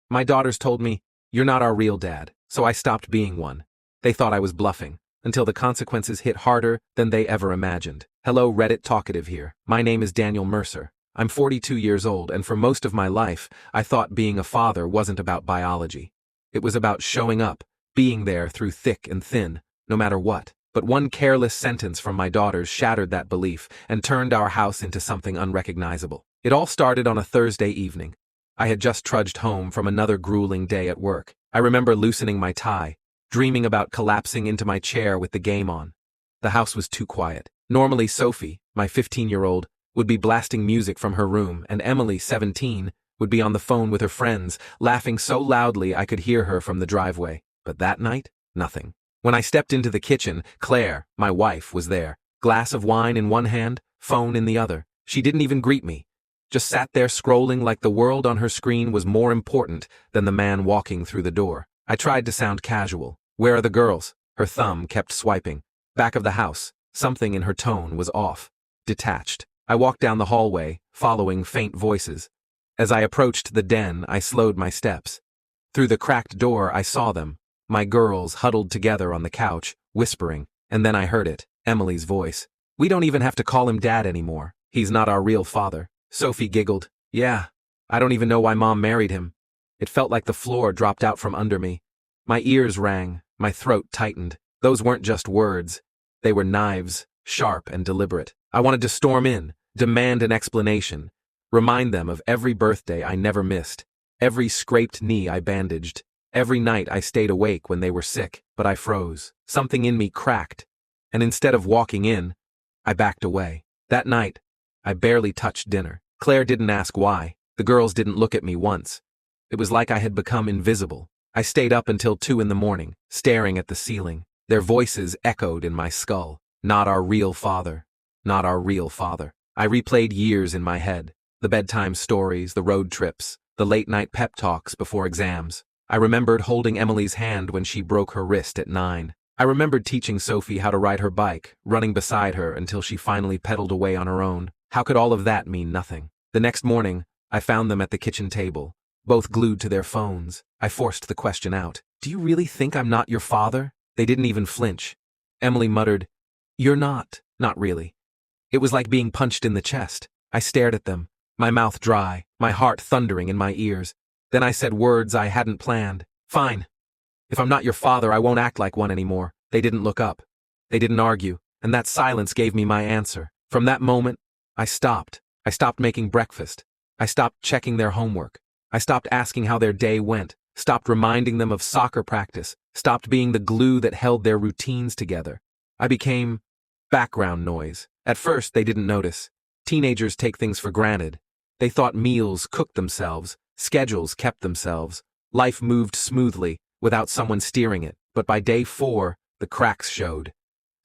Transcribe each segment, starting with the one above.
My daughters told me, "You're not our real dad," so I stopped being one. They thought I was bluffing, until the consequences hit harder than they ever imagined. Hello, Reddit Talkative here. My name is Daniel Mercer. I'm 42 years old, and for most of my life, I thought being a father wasn't about biology. It was about showing up, being there through thick and thin, no matter what. But one careless sentence from my daughters shattered that belief and turned our house into something unrecognizable. It all started on a Thursday evening. I had just trudged home from another grueling day at work. I remember loosening my tie, dreaming about collapsing into my chair with the game on. The house was too quiet. Normally Sophie, my 15-year-old, would be blasting music from her room, and Emily, 17, would be on the phone with her friends, laughing so loudly I could hear her from the driveway. But that night, nothing. When I stepped into the kitchen, Claire, my wife, was there. Glass of wine in one hand, phone in the other. She didn't even greet me. Just sat there scrolling like the world on her screen was more important than the man walking through the door. I tried to sound casual. "Where are the girls?" Her thumb kept swiping. "Back of the house." Something in her tone was off. Detached. I walked down the hallway, following faint voices. As I approached the den, I slowed my steps. Through the cracked door, I saw them. My girls huddled together on the couch, whispering, and then I heard it, Emily's voice. "We don't even have to call him Dad anymore. He's not our real father." Sophie giggled. "Yeah, I don't even know why Mom married him." It felt like the floor dropped out from under me. My ears rang, my throat tightened. Those weren't just words. They were knives, sharp and deliberate. I wanted to storm in, demand an explanation, remind them of every birthday I never missed, every scraped knee I bandaged, every night I stayed awake when they were sick, but I froze. Something in me cracked, and instead of walking in, I backed away. That night, I barely touched dinner. Claire didn't ask why. The girls didn't look at me once. It was like I had become invisible. I stayed up until 2 in the morning, staring at the ceiling. Their voices echoed in my skull. "Not our real father. Not our real father." I replayed years in my head. The bedtime stories, the road trips, the late-night pep talks before exams. I remembered holding Emily's hand when she broke her wrist at 9. I remembered teaching Sophie how to ride her bike, running beside her until she finally pedaled away on her own. How could all of that mean nothing? The next morning, I found them at the kitchen table, both glued to their phones. I forced the question out. "Do you really think I'm not your father?" They didn't even flinch. Emily muttered, "You're not." Not really. It was like being punched in the chest. I stared at them, my mouth dry, my heart thundering in my ears. Then I said words I hadn't planned. "Fine. If I'm not your father, I won't act like one anymore." They didn't look up. They didn't argue, and that silence gave me my answer. From that moment, I stopped. I stopped making breakfast. I stopped checking their homework. I stopped asking how their day went, stopped reminding them of soccer practice, stopped being the glue that held their routines together. I became background noise. At first, they didn't notice. Teenagers take things for granted. They thought meals cooked themselves, schedules kept themselves. Life moved smoothly, without someone steering it. But by day 4, the cracks showed.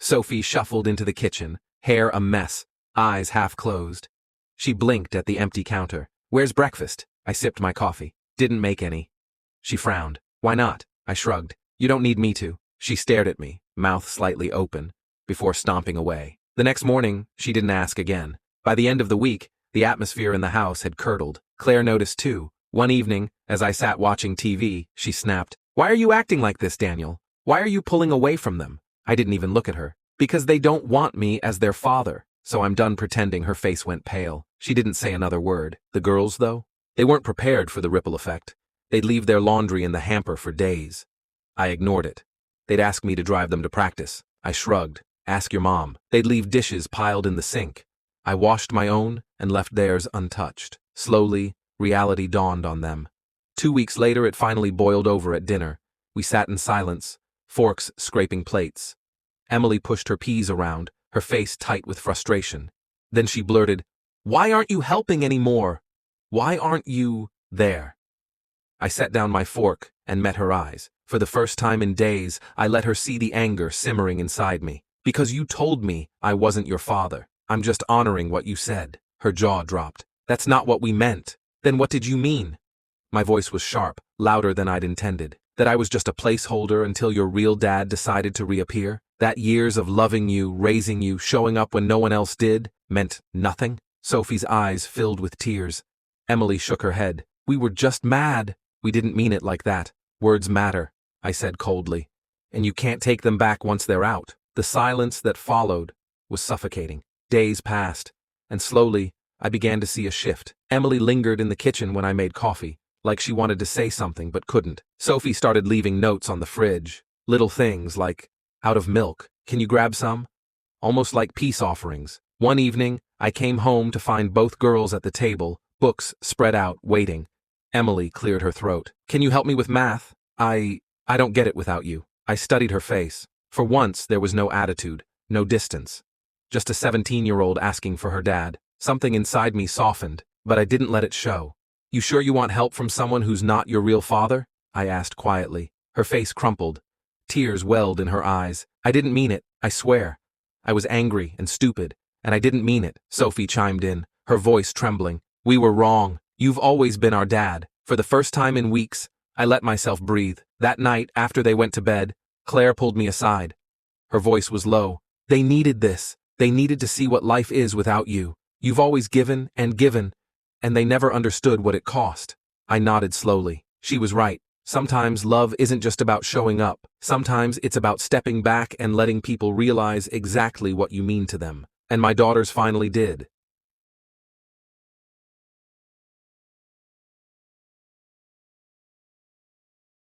Sophie shuffled into the kitchen, hair a mess, eyes half closed. She blinked at the empty counter. "Where's breakfast?" I sipped my coffee. "Didn't make any." She frowned. "Why not?" I shrugged. "You don't need me to." She stared at me, mouth slightly open, before stomping away. The next morning, she didn't ask again. By the end of the week, the atmosphere in the house had curdled. Claire noticed too. One evening, as I sat watching TV, she snapped, "Why are you acting like this, Daniel? Why are you pulling away from them?" I didn't even look at her. "Because they don't want me as their father." So I'm done pretending. Her face went pale. She didn't say another word. The girls, though? They weren't prepared for the ripple effect. They'd leave their laundry in the hamper for days. I ignored it. They'd ask me to drive them to practice. I shrugged. "Ask your mom." They'd leave dishes piled in the sink. I washed my own and left theirs untouched. Slowly, reality dawned on them. 2 weeks later, it finally boiled over at dinner. We sat in silence, forks scraping plates. Emily pushed her peas around, her face tight with frustration. Then she blurted, "Why aren't you helping anymore? Why aren't you there?" I set down my fork and met her eyes. For the first time in days, I let her see the anger simmering inside me. "Because you told me I wasn't your father. I'm just honoring what you said." Her jaw dropped. "That's not what we meant." "Then what did you mean?" My voice was sharp, louder than I'd intended. "That I was just a placeholder until your real dad decided to reappear? That years of loving you, raising you, showing up when no one else did, meant nothing?" Sophie's eyes filled with tears. Emily shook her head. "We were just mad." We didn't mean it like that. Words matter, I said coldly. And you can't take them back once they're out. The silence that followed was suffocating. Days passed, and slowly, I began to see a shift. Emily lingered in the kitchen when I made coffee, like she wanted to say something but couldn't. Sophie started leaving notes on the fridge. Little things like, "Out of milk, can you grab some?" Almost like peace offerings. One evening, I came home to find both girls at the table, books spread out, waiting. Emily cleared her throat. "Can you help me with math? I don't get it without you." I studied her face. For once, there was no attitude, no distance. Just a 17-year-old asking for her dad. Something inside me softened, but I didn't let it show. "You sure you want help from someone who's not your real father?" I asked quietly. Her face crumpled. Tears welled in her eyes. "I didn't mean it, I swear. I was angry and stupid, and I didn't mean it," Sophie chimed in, her voice trembling. "We were wrong. You've always been our dad." For the first time in weeks, I let myself breathe. That night, after they went to bed, Claire pulled me aside. Her voice was low. "They needed this. They needed to see what life is without you. You've always given, and they never understood what it cost." I nodded slowly. She was right. Sometimes love isn't just about showing up. Sometimes it's about stepping back and letting people realize exactly what you mean to them. And my daughters finally did.